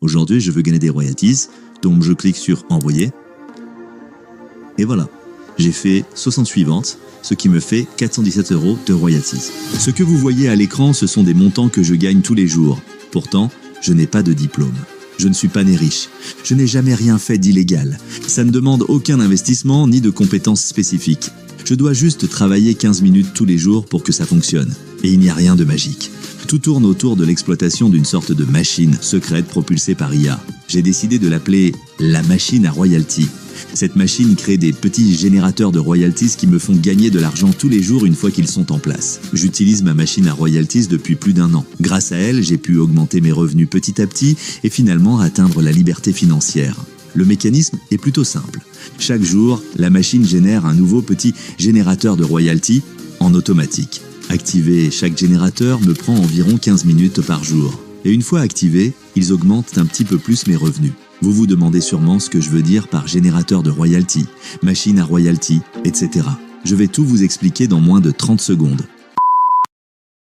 Aujourd'hui, je veux gagner des royalties, donc je clique sur « Envoyer ». Et voilà, j'ai fait 68 ventes, ce qui me fait 417 € de royalties. Ce que vous voyez à l'écran, ce sont des montants que je gagne tous les jours. Pourtant, je n'ai pas de diplôme. Je ne suis pas né riche. Je n'ai jamais rien fait d'illégal. Ça ne demande aucun investissement ni de compétences spécifiques. Je dois juste travailler 15 minutes tous les jours pour que ça fonctionne. Et il n'y a rien de magique. Tout tourne autour de l'exploitation d'une sorte de machine secrète propulsée par IA. J'ai décidé de l'appeler la machine à royalties. Cette machine crée des petits générateurs de royalties qui me font gagner de l'argent tous les jours une fois qu'ils sont en place. J'utilise ma machine à royalties depuis plus d'1 an. Grâce à elle, j'ai pu augmenter mes revenus petit à petit et finalement atteindre la liberté financière. Le mécanisme est plutôt simple. Chaque jour, la machine génère un nouveau petit générateur de royalties en automatique. Activer chaque générateur me prend environ 15 minutes par jour. Et une fois activés, ils augmentent un petit peu plus mes revenus. Vous vous demandez sûrement ce que je veux dire par générateur de royalties, machine à royalties, etc. Je vais tout vous expliquer dans moins de 30 secondes.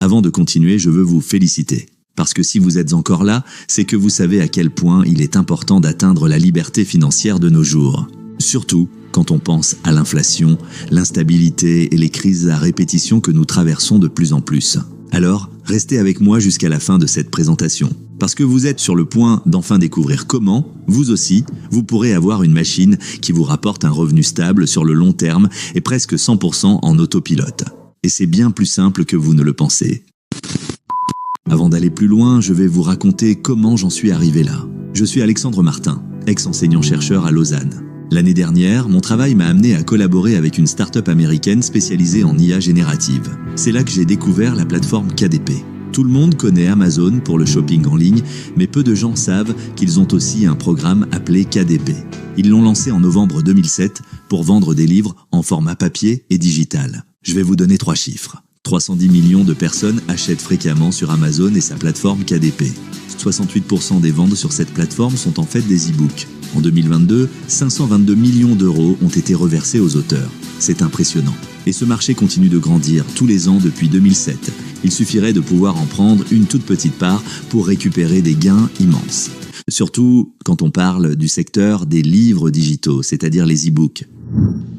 Avant de continuer, je veux vous féliciter. Parce que si vous êtes encore là, c'est que vous savez à quel point il est important d'atteindre la liberté financière de nos jours. Surtout quand on pense à l'inflation, l'instabilité et les crises à répétition que nous traversons de plus en plus. Alors, restez avec moi jusqu'à la fin de cette présentation. Parce que vous êtes sur le point d'enfin découvrir comment, vous aussi, vous pourrez avoir une machine qui vous rapporte un revenu stable sur le long terme et presque 100% en autopilote. Et c'est bien plus simple que vous ne le pensez. Avant d'aller plus loin, je vais vous raconter comment j'en suis arrivé là. Je suis Alexandre Martin, ex-enseignant-chercheur à Lausanne. L'année dernière, mon travail m'a amené à collaborer avec une start-up américaine spécialisée en IA générative. C'est là que j'ai découvert la plateforme KDP. Tout le monde connaît Amazon pour le shopping en ligne, mais peu de gens savent qu'ils ont aussi un programme appelé KDP. Ils l'ont lancé en novembre 2007 pour vendre des livres en format papier et digital. Je vais vous donner 3 chiffres. 310 millions de personnes achètent fréquemment sur Amazon et sa plateforme KDP. 68% des ventes sur cette plateforme sont en fait des e-books. En 2022, 522 millions d'euros ont été reversés aux auteurs. C'est impressionnant. Et ce marché continue de grandir tous les ans depuis 2007. Il suffirait de pouvoir en prendre une toute petite part pour récupérer des gains immenses. Surtout quand on parle du secteur des livres digitaux, c'est-à-dire les e-books.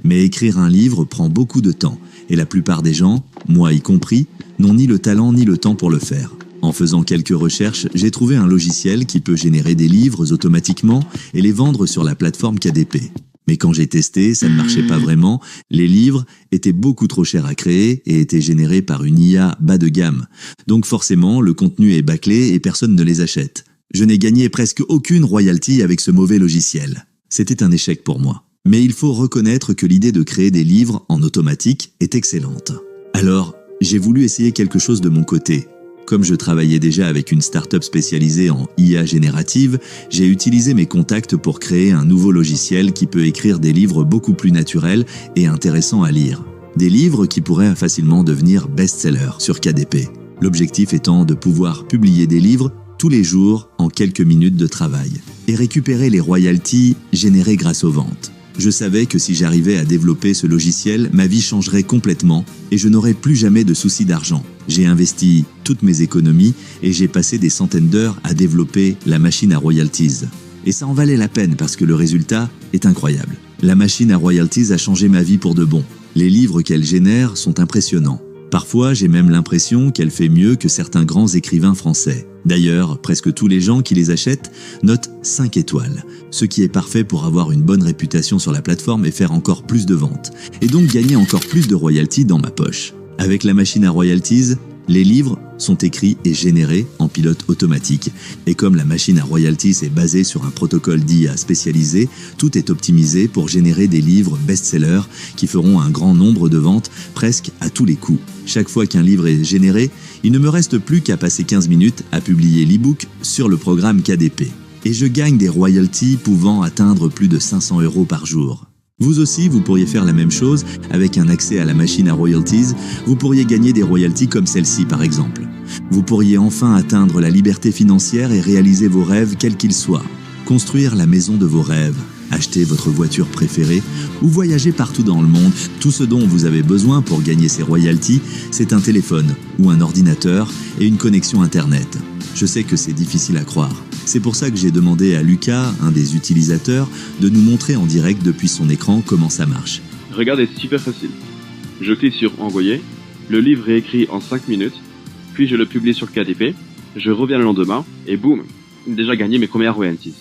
Mais écrire un livre prend beaucoup de temps. Et la plupart des gens, moi y compris, n'ont ni le talent ni le temps pour le faire. En faisant quelques recherches, j'ai trouvé un logiciel qui peut générer des livres automatiquement et les vendre sur la plateforme KDP. Mais quand j'ai testé, ça ne marchait pas vraiment. Les livres étaient beaucoup trop chers à créer et étaient générés par une IA bas de gamme. Donc forcément, le contenu est bâclé et personne ne les achète. Je n'ai gagné presque aucune royalty avec ce mauvais logiciel. C'était un échec pour moi. Mais il faut reconnaître que l'idée de créer des livres en automatique est excellente. Alors, j'ai voulu essayer quelque chose de mon côté. Comme je travaillais déjà avec une start-up spécialisée en IA générative, j'ai utilisé mes contacts pour créer un nouveau logiciel qui peut écrire des livres beaucoup plus naturels et intéressants à lire. Des livres qui pourraient facilement devenir best-sellers sur KDP. L'objectif étant de pouvoir publier des livres tous les jours en quelques minutes de travail et récupérer les royalties générées grâce aux ventes. Je savais que si j'arrivais à développer ce logiciel, ma vie changerait complètement et je n'aurais plus jamais de soucis d'argent. J'ai investi toutes mes économies et j'ai passé des centaines d'heures à développer la machine à royalties. Et ça en valait la peine parce que le résultat est incroyable. La machine à royalties a changé ma vie pour de bon. Les livres qu'elle génère sont impressionnants. Parfois, j'ai même l'impression qu'elle fait mieux que certains grands écrivains français. D'ailleurs, presque tous les gens qui les achètent notent 5 étoiles, ce qui est parfait pour avoir une bonne réputation sur la plateforme et faire encore plus de ventes, et donc gagner encore plus de royalties dans ma poche. Avec la machine à royalties, les livres sont écrits et générés en pilote automatique. Et comme la machine à royalties est basée sur un protocole d'IA spécialisé, tout est optimisé pour générer des livres best-sellers qui feront un grand nombre de ventes presque à tous les coups. Chaque fois qu'un livre est généré, il ne me reste plus qu'à passer 15 minutes à publier l'e-book sur le programme KDP. Et je gagne des royalties pouvant atteindre plus de 500 € par jour. Vous aussi, vous pourriez faire la même chose avec un accès à la machine à royalties. Vous pourriez gagner des royalties comme celle-ci par exemple. Vous pourriez enfin atteindre la liberté financière et réaliser vos rêves quels qu'ils soient. Construire la maison de vos rêves, acheter votre voiture préférée ou voyager partout dans le monde. Tout ce dont vous avez besoin pour gagner ces royalties, c'est un téléphone ou un ordinateur et une connexion Internet. Je sais que c'est difficile à croire. C'est pour ça que j'ai demandé à Lucas, un des utilisateurs, de nous montrer en direct depuis son écran comment ça marche. Regardez, c'est super facile. Je clique sur envoyer, le livre est écrit en 5 minutes, puis je le publie sur KDP, je reviens le lendemain, et boum, déjà gagné mes premières royalties.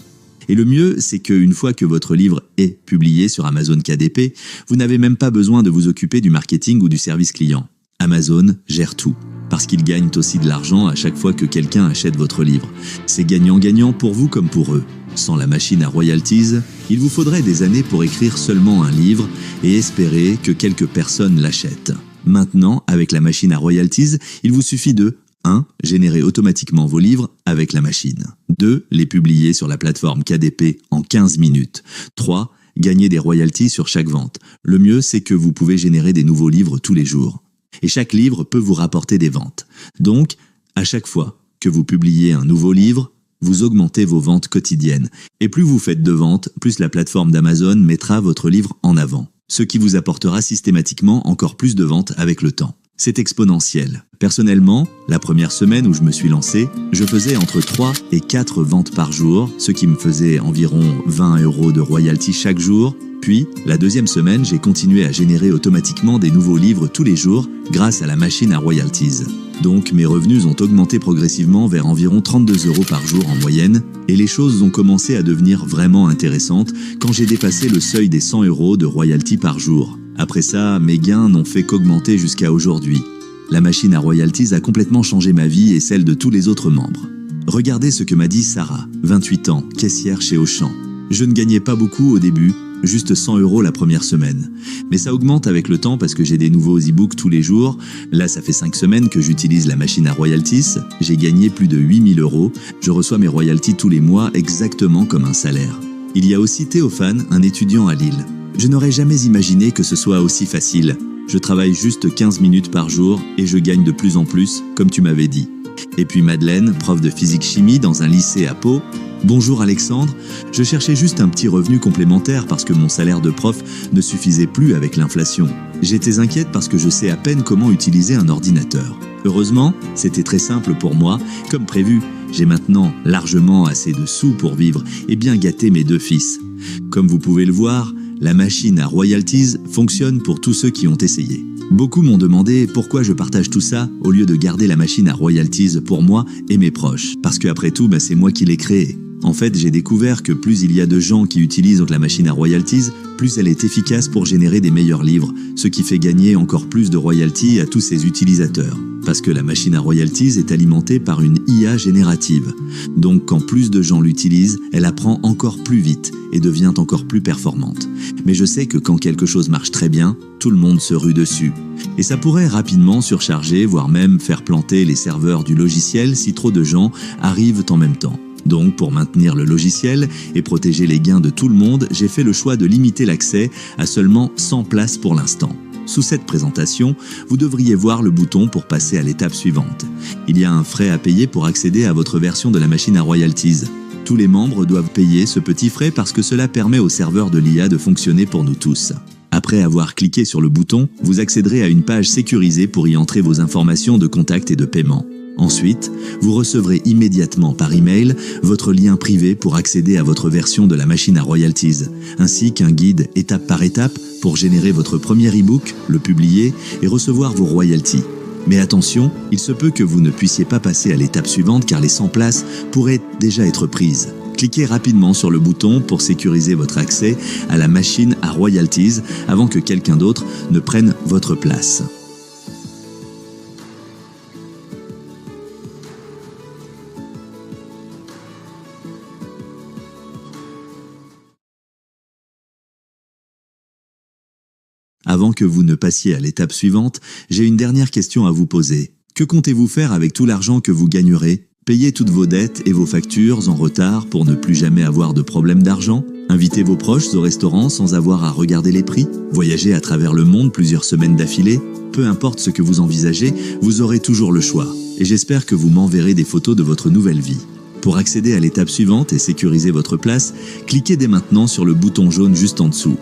Et le mieux, c'est qu'une fois que votre livre est publié sur Amazon KDP, vous n'avez même pas besoin de vous occuper du marketing ou du service client. Amazon gère tout, parce qu'ils gagnent aussi de l'argent à chaque fois que quelqu'un achète votre livre. C'est gagnant-gagnant pour vous comme pour eux. Sans la machine à royalties, il vous faudrait des années pour écrire seulement un livre et espérer que quelques personnes l'achètent. Maintenant, avec la machine à royalties, il vous suffit de 1. Générer automatiquement vos livres avec la machine. 2. Les publier sur la plateforme KDP en 15 minutes. 3. Gagner des royalties sur chaque vente. Le mieux, c'est que vous pouvez générer des nouveaux livres tous les jours. Et chaque livre peut vous rapporter des ventes. Donc, à chaque fois que vous publiez un nouveau livre, vous augmentez vos ventes quotidiennes. Et plus vous faites de ventes, plus la plateforme d'Amazon mettra votre livre en avant. Ce qui vous apportera systématiquement encore plus de ventes avec le temps. C'est exponentiel. Personnellement, la première semaine où je me suis lancé, je faisais entre 3 et 4 ventes par jour, ce qui me faisait environ 20 € de royalties chaque jour. Puis, la deuxième semaine, j'ai continué à générer automatiquement des nouveaux livres tous les jours grâce à la machine à royalties. Donc, mes revenus ont augmenté progressivement vers environ 32 € par jour en moyenne, et les choses ont commencé à devenir vraiment intéressantes quand j'ai dépassé le seuil des 100 € de royalties par jour. Après ça, mes gains n'ont fait qu'augmenter jusqu'à aujourd'hui. La machine à royalties a complètement changé ma vie et celle de tous les autres membres. Regardez ce que m'a dit Sarah, 28 ans, caissière chez Auchan. Je ne gagnais pas beaucoup au début, juste 100 € la première semaine. Mais ça augmente avec le temps parce que j'ai des nouveaux e-books tous les jours. Là, ça fait 5 semaines que j'utilise la machine à royalties. J'ai gagné plus de 8 000 €. Je reçois mes royalties tous les mois exactement comme un salaire. Il y a aussi Théophane, un étudiant à Lille. Je n'aurais jamais imaginé que ce soit aussi facile. Je travaille juste 15 minutes par jour et je gagne de plus en plus, comme tu m'avais dit. Et puis Madeleine, prof de physique-chimie dans un lycée à Pau. Bonjour Alexandre, je cherchais juste un petit revenu complémentaire parce que mon salaire de prof ne suffisait plus avec l'inflation. J'étais inquiète parce que je sais à peine comment utiliser un ordinateur. Heureusement, c'était très simple pour moi. Comme prévu, j'ai maintenant largement assez de sous pour vivre et bien gâter mes 2 fils. Comme vous pouvez le voir, la machine à royalties fonctionne pour tous ceux qui ont essayé. Beaucoup m'ont demandé pourquoi je partage tout ça au lieu de garder la machine à royalties pour moi et mes proches. Parce qu'après tout, c'est moi qui l'ai créée. En fait, j'ai découvert que plus il y a de gens qui utilisent la machine à royalties, plus elle est efficace pour générer des meilleurs livres, ce qui fait gagner encore plus de royalties à tous ses utilisateurs. Parce que la machine à royalties est alimentée par une IA générative. Donc quand plus de gens l'utilisent, elle apprend encore plus vite et devient encore plus performante. Mais je sais que quand quelque chose marche très bien, tout le monde se rue dessus. Et ça pourrait rapidement surcharger, voire même faire planter les serveurs du logiciel si trop de gens arrivent en même temps. Donc, pour maintenir le logiciel et protéger les gains de tout le monde, j'ai fait le choix de limiter l'accès à seulement 100 places pour l'instant. Sous cette présentation, vous devriez voir le bouton pour passer à l'étape suivante. Il y a un frais à payer pour accéder à votre version de la machine à royalties. Tous les membres doivent payer ce petit frais parce que cela permet au serveur de l'IA de fonctionner pour nous tous. Après avoir cliqué sur le bouton, vous accéderez à une page sécurisée pour y entrer vos informations de contact et de paiement. Ensuite, vous recevrez immédiatement par email votre lien privé pour accéder à votre version de la machine à royalties, ainsi qu'un guide étape par étape pour générer votre premier e-book, le publier et recevoir vos royalties. Mais attention, il se peut que vous ne puissiez pas passer à l'étape suivante car les 100 places pourraient déjà être prises. Cliquez rapidement sur le bouton pour sécuriser votre accès à la machine à royalties avant que quelqu'un d'autre ne prenne votre place. Avant que vous ne passiez à l'étape suivante, j'ai une dernière question à vous poser. Que comptez-vous faire avec tout l'argent que vous gagnerez ? Payer toutes vos dettes et vos factures en retard pour ne plus jamais avoir de problème d'argent ? Inviter vos proches au restaurant sans avoir à regarder les prix ? Voyager à travers le monde plusieurs semaines d'affilée ? Peu importe ce que vous envisagez, vous aurez toujours le choix. Et j'espère que vous m'enverrez des photos de votre nouvelle vie. Pour accéder à l'étape suivante et sécuriser votre place, cliquez dès maintenant sur le bouton jaune juste en dessous.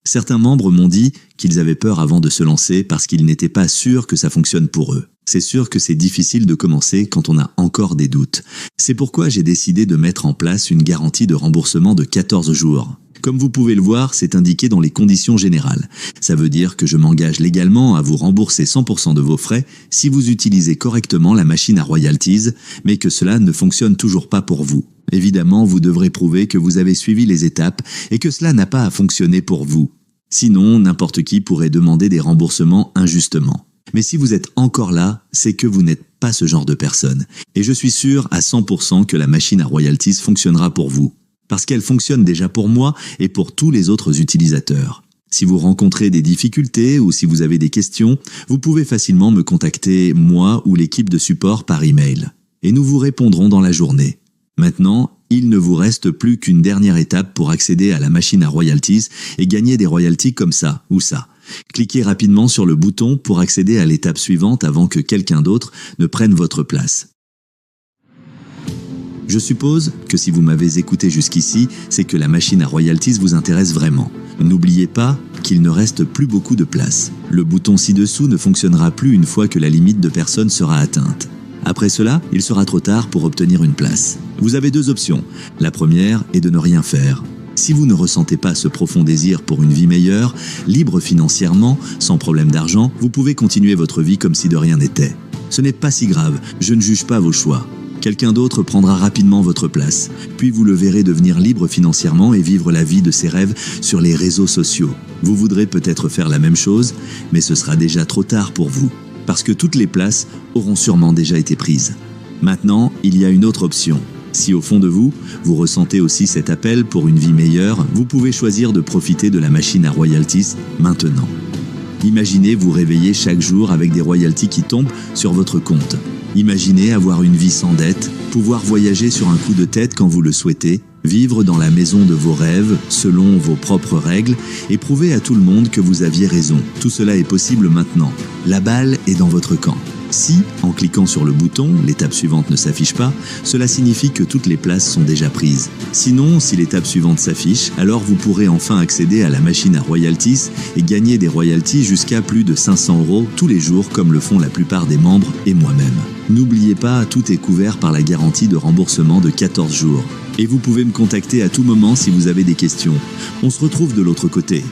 Certains membres m'ont dit qu'ils avaient peur avant de se lancer parce qu'ils n'étaient pas sûrs que ça fonctionne pour eux. C'est sûr que c'est difficile de commencer quand on a encore des doutes. C'est pourquoi j'ai décidé de mettre en place une garantie de remboursement de 14 jours. Comme vous pouvez le voir, c'est indiqué dans les conditions générales. Ça veut dire que je m'engage légalement à vous rembourser 100% de vos frais si vous utilisez correctement la machine à royalties, mais que cela ne fonctionne toujours pas pour vous. Évidemment, vous devrez prouver que vous avez suivi les étapes et que cela n'a pas à fonctionner pour vous. Sinon, n'importe qui pourrait demander des remboursements injustement. Mais si vous êtes encore là, c'est que vous n'êtes pas ce genre de personne. Et je suis sûr à 100% que la machine à royalties fonctionnera pour vous. Parce qu'elle fonctionne déjà pour moi et pour tous les autres utilisateurs. Si vous rencontrez des difficultés ou si vous avez des questions, vous pouvez facilement me contacter, moi ou l'équipe de support par email. Et nous vous répondrons dans la journée. Maintenant, il ne vous reste plus qu'une dernière étape pour accéder à la machine à royalties et gagner des royalties comme ça ou ça. Cliquez rapidement sur le bouton pour accéder à l'étape suivante avant que quelqu'un d'autre ne prenne votre place. Je suppose que si vous m'avez écouté jusqu'ici, c'est que la machine à royalties vous intéresse vraiment. N'oubliez pas qu'il ne reste plus beaucoup de place. Le bouton ci-dessous ne fonctionnera plus une fois que la limite de personnes sera atteinte. Après cela, il sera trop tard pour obtenir une place. Vous avez deux options. La première est de ne rien faire. Si vous ne ressentez pas ce profond désir pour une vie meilleure, libre financièrement, sans problème d'argent, vous pouvez continuer votre vie comme si de rien n'était. Ce n'est pas si grave, je ne juge pas vos choix. Quelqu'un d'autre prendra rapidement votre place, puis vous le verrez devenir libre financièrement et vivre la vie de ses rêves sur les réseaux sociaux. Vous voudrez peut-être faire la même chose, mais ce sera déjà trop tard pour vous, parce que toutes les places auront sûrement déjà été prises. Maintenant, il y a une autre option. Si au fond de vous, vous ressentez aussi cet appel pour une vie meilleure, vous pouvez choisir de profiter de la machine à royalties maintenant. Imaginez vous réveiller chaque jour avec des royalties qui tombent sur votre compte. Imaginez avoir une vie sans dette, pouvoir voyager sur un coup de tête quand vous le souhaitez, vivre dans la maison de vos rêves, selon vos propres règles, et prouver à tout le monde que vous aviez raison. Tout cela est possible maintenant. La balle est dans votre camp. Si, en cliquant sur le bouton, l'étape suivante ne s'affiche pas, cela signifie que toutes les places sont déjà prises. Sinon, si l'étape suivante s'affiche, alors vous pourrez enfin accéder à la machine à royalties et gagner des royalties jusqu'à plus de 500 € tous les jours comme le font la plupart des membres et moi-même. N'oubliez pas, tout est couvert par la garantie de remboursement de 14 jours. Et vous pouvez me contacter à tout moment si vous avez des questions. On se retrouve de l'autre côté.